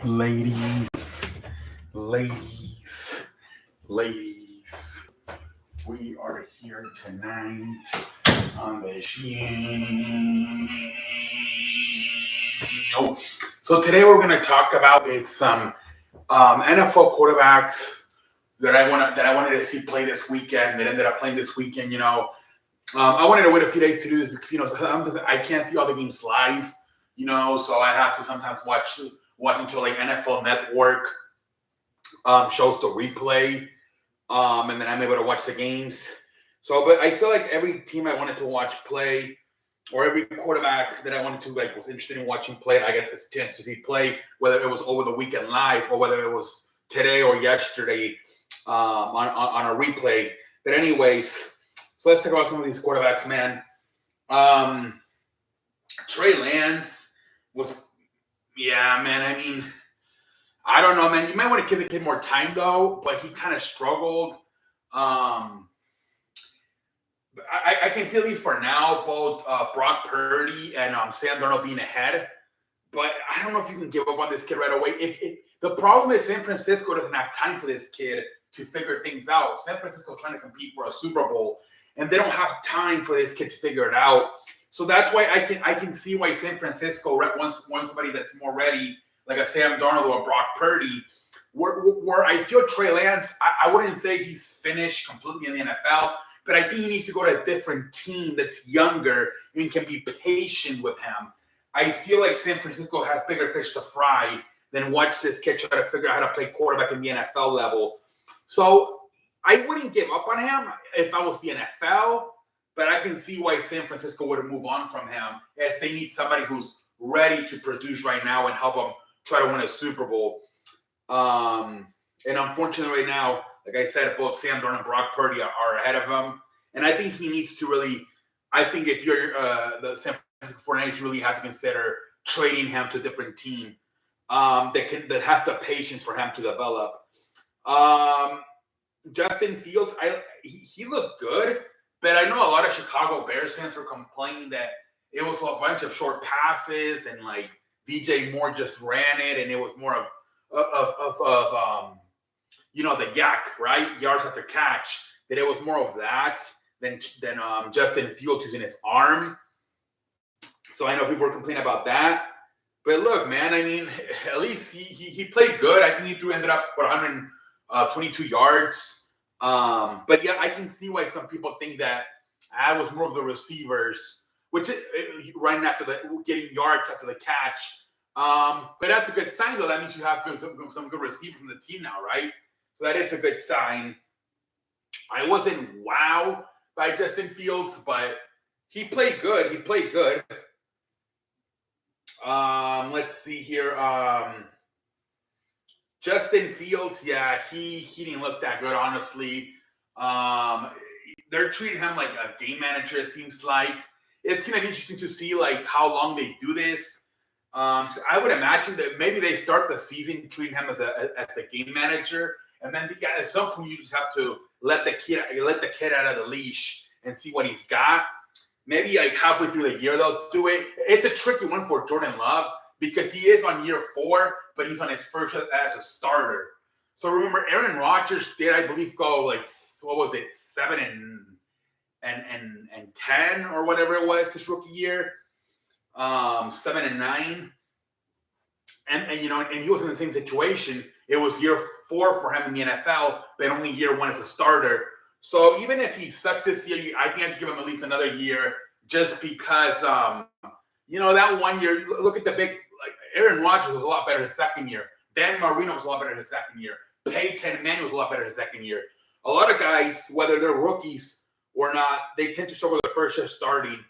Ladies, ladies, ladies, we are here tonight on the show. So today we're going to talk about some NFL quarterbacks that I wanted to see play this weekend that ended up playing this weekend. I wanted to wait a few days to do this because sometimes I can't see all the games live. So I have to sometimes watch until like NFL Network shows the replay, and then I'm able to watch the games. So, but I feel like every team I wanted to watch play, or every quarterback that I wanted to was interested in watching play, I get this chance to see play, whether it was over the weekend live or whether it was today or yesterday on a replay. But anyways, so let's talk about some of these quarterbacks, man. Trey Lance was, yeah, man. I mean, I don't know, man. You might want to give the kid more time, though, but he kind of struggled. I can see, at least for now, both Brock Purdy and Sam Darnold being ahead. But I don't know if you can give up on this kid right away. The problem is San Francisco doesn't have time for this kid to figure things out. San Francisco trying to compete for a Super Bowl, and they don't have time for this kid to figure it out. So that's why I can see why San Francisco wants somebody that's more ready, like a Sam Darnold or Brock Purdy. Where I feel Trey Lance, I wouldn't say he's finished completely in the NFL, but I think he needs to go to a different team that's younger and can be patient with him. I feel like San Francisco has bigger fish to fry than watch this kid try to figure out how to play quarterback in the NFL level. So I wouldn't give up on him if I was the NFL, but I can see why San Francisco would move on from him, as they need somebody who's ready to produce right now and help them try to win a Super Bowl. And unfortunately right now, like I said, both Sam Darnold and Brock Purdy are ahead of him. And I think he needs to really, I think if you're the San Francisco 49ers, you really have to consider trading him to a different team that has the patience for him to develop. Justin Fields, he looked good, but I know a lot of Chicago Bears fans were complaining that it was a bunch of short passes and like DJ Moore just ran it, and it was more of the yak, right? Yards after catch. That it was more of that than Justin Fields using his arm. So I know people were complaining about that. But look, man, I mean, at least he played good. I think he ended up with 122 yards. But yeah, I can see why some people think that I was more of the receivers, which running after getting yards after the catch. But that's a good sign, though. That means you have some good receivers from the team now, right? So that is a good sign. I wasn't wow by Justin Fields, but he played good. Let's see here. Justin Fields, yeah, he didn't look that good, honestly. They're treating him like a game manager, it seems like. It's going to be interesting to see like how long they do this. So I would imagine that maybe they start the season treating him as a game manager, and then at some point you just have to let the kid out of the leash and see what he's got. Maybe like halfway through the year they'll do it. It's a tricky one for Jordan Love because he is on year 4, but he's on his first as a starter. So remember, Aaron Rodgers did, I believe, go like 7 and 10 or whatever it was his rookie year. 7 and 9, and he was in the same situation. It was year 4 for him in the NFL, but only year 1 as a starter. So even if he sucks this year, I think I have to give him at least another year, just because that 1 year. Look at the big, like Aaron Rodgers was a lot better his second year. Dan Marino was a lot better his second year. Peyton Manning was a lot better his second year. A lot of guys, whether they're rookies or not, they tend to struggle the first year starting.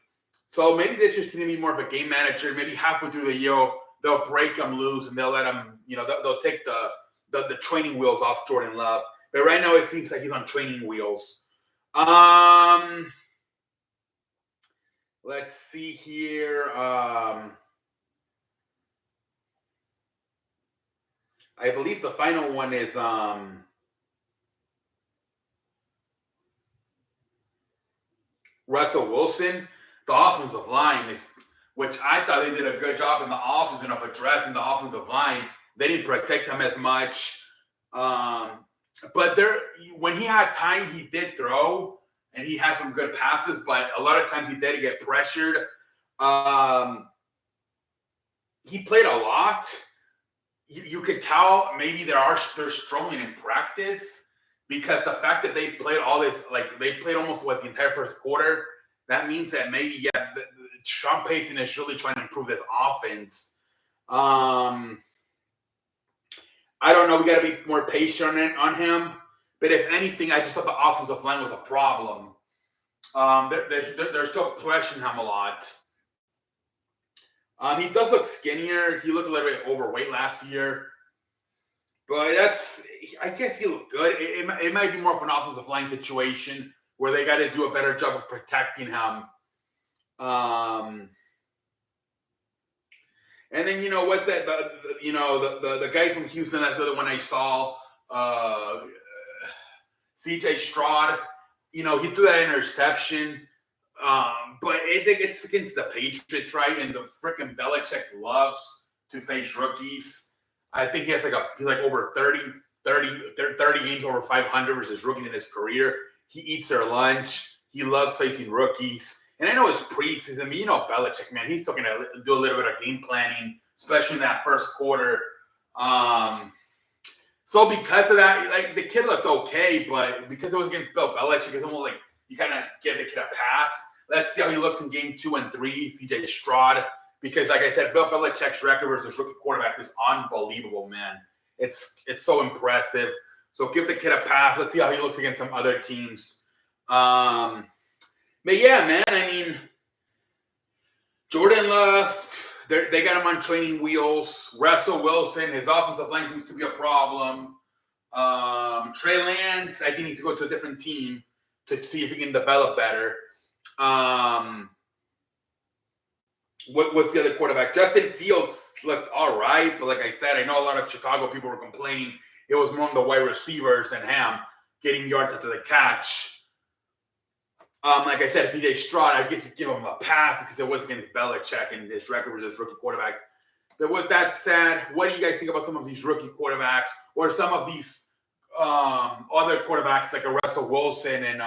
So maybe this year's going to be more of a game manager. Maybe halfway through the year, they'll break him loose and they'll let him, they'll take the training wheels off Jordan Love. But right now it seems like he's on training wheels. Let's see here. I believe the final one is Russell Wilson. The offensive line is, which I thought they did a good job in the offseason of addressing the offensive line. They didn't protect him as much. But when he had time, he did throw, and he had some good passes. But a lot of times he did get pressured. He played a lot. You could tell maybe they're struggling in practice because the fact that they played all this, like they played almost the entire first quarter. That means that maybe Sean Payton is really trying to improve this offense. I don't know. We got to be more patient on him. But if anything, I just thought the offensive line was a problem. They're still questioning him a lot. He does look skinnier. He looked a little bit overweight last year. But I guess he looked good. It might be more of an offensive line situation where they got to do a better job of protecting him. And then, what's that? The guy from Houston, that's the other one I saw. C.J. Stroud, he threw that interception. But I think it's against the Patriots, right? And the freaking Belichick loves to face rookies. I think he's like over 30 games over 500 versus rookies in his career. He eats their lunch. He loves facing rookies. And I know it's preseason. I mean, Belichick, man, he's still going to do a little bit of game planning, especially in that first quarter. So because of that, like the kid looked okay, but because it was against Bill Belichick, it's almost like you kind of give the kid a pass. Let's see how he looks in game 2 and 3, C.J. Stroud. Because, like I said, Bill Belichick's record versus rookie quarterback is unbelievable, man. It's so impressive. So give the kid a pass. Let's see how he looks against some other teams. But yeah, man, I mean, Jordan Love, they got him on training wheels. Russell Wilson, his offensive line seems to be a problem. Trey Lance, I think he needs to go to a different team to see if he can develop better. What's the other quarterback? Justin Fields looked all right, but like I said, I know a lot of Chicago people were complaining it was more on the wide receivers than him getting yards after the catch. Like I said, C.J. Stroud, I guess you give him a pass because it was against Belichick and his record was his rookie quarterback. But with that said, what do you guys think about some of these rookie quarterbacks or some of these other quarterbacks like a Russell Wilson and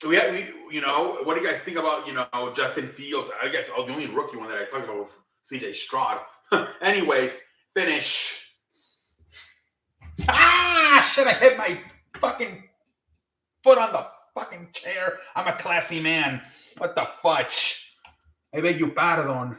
what do you guys think about Justin Fields? I guess the only rookie one that I talked about was C.J. Stroud. Anyways, finish. Should have hit my fucking foot on the fucking chair. I'm a classy man. What the fudge? I beg you pardon.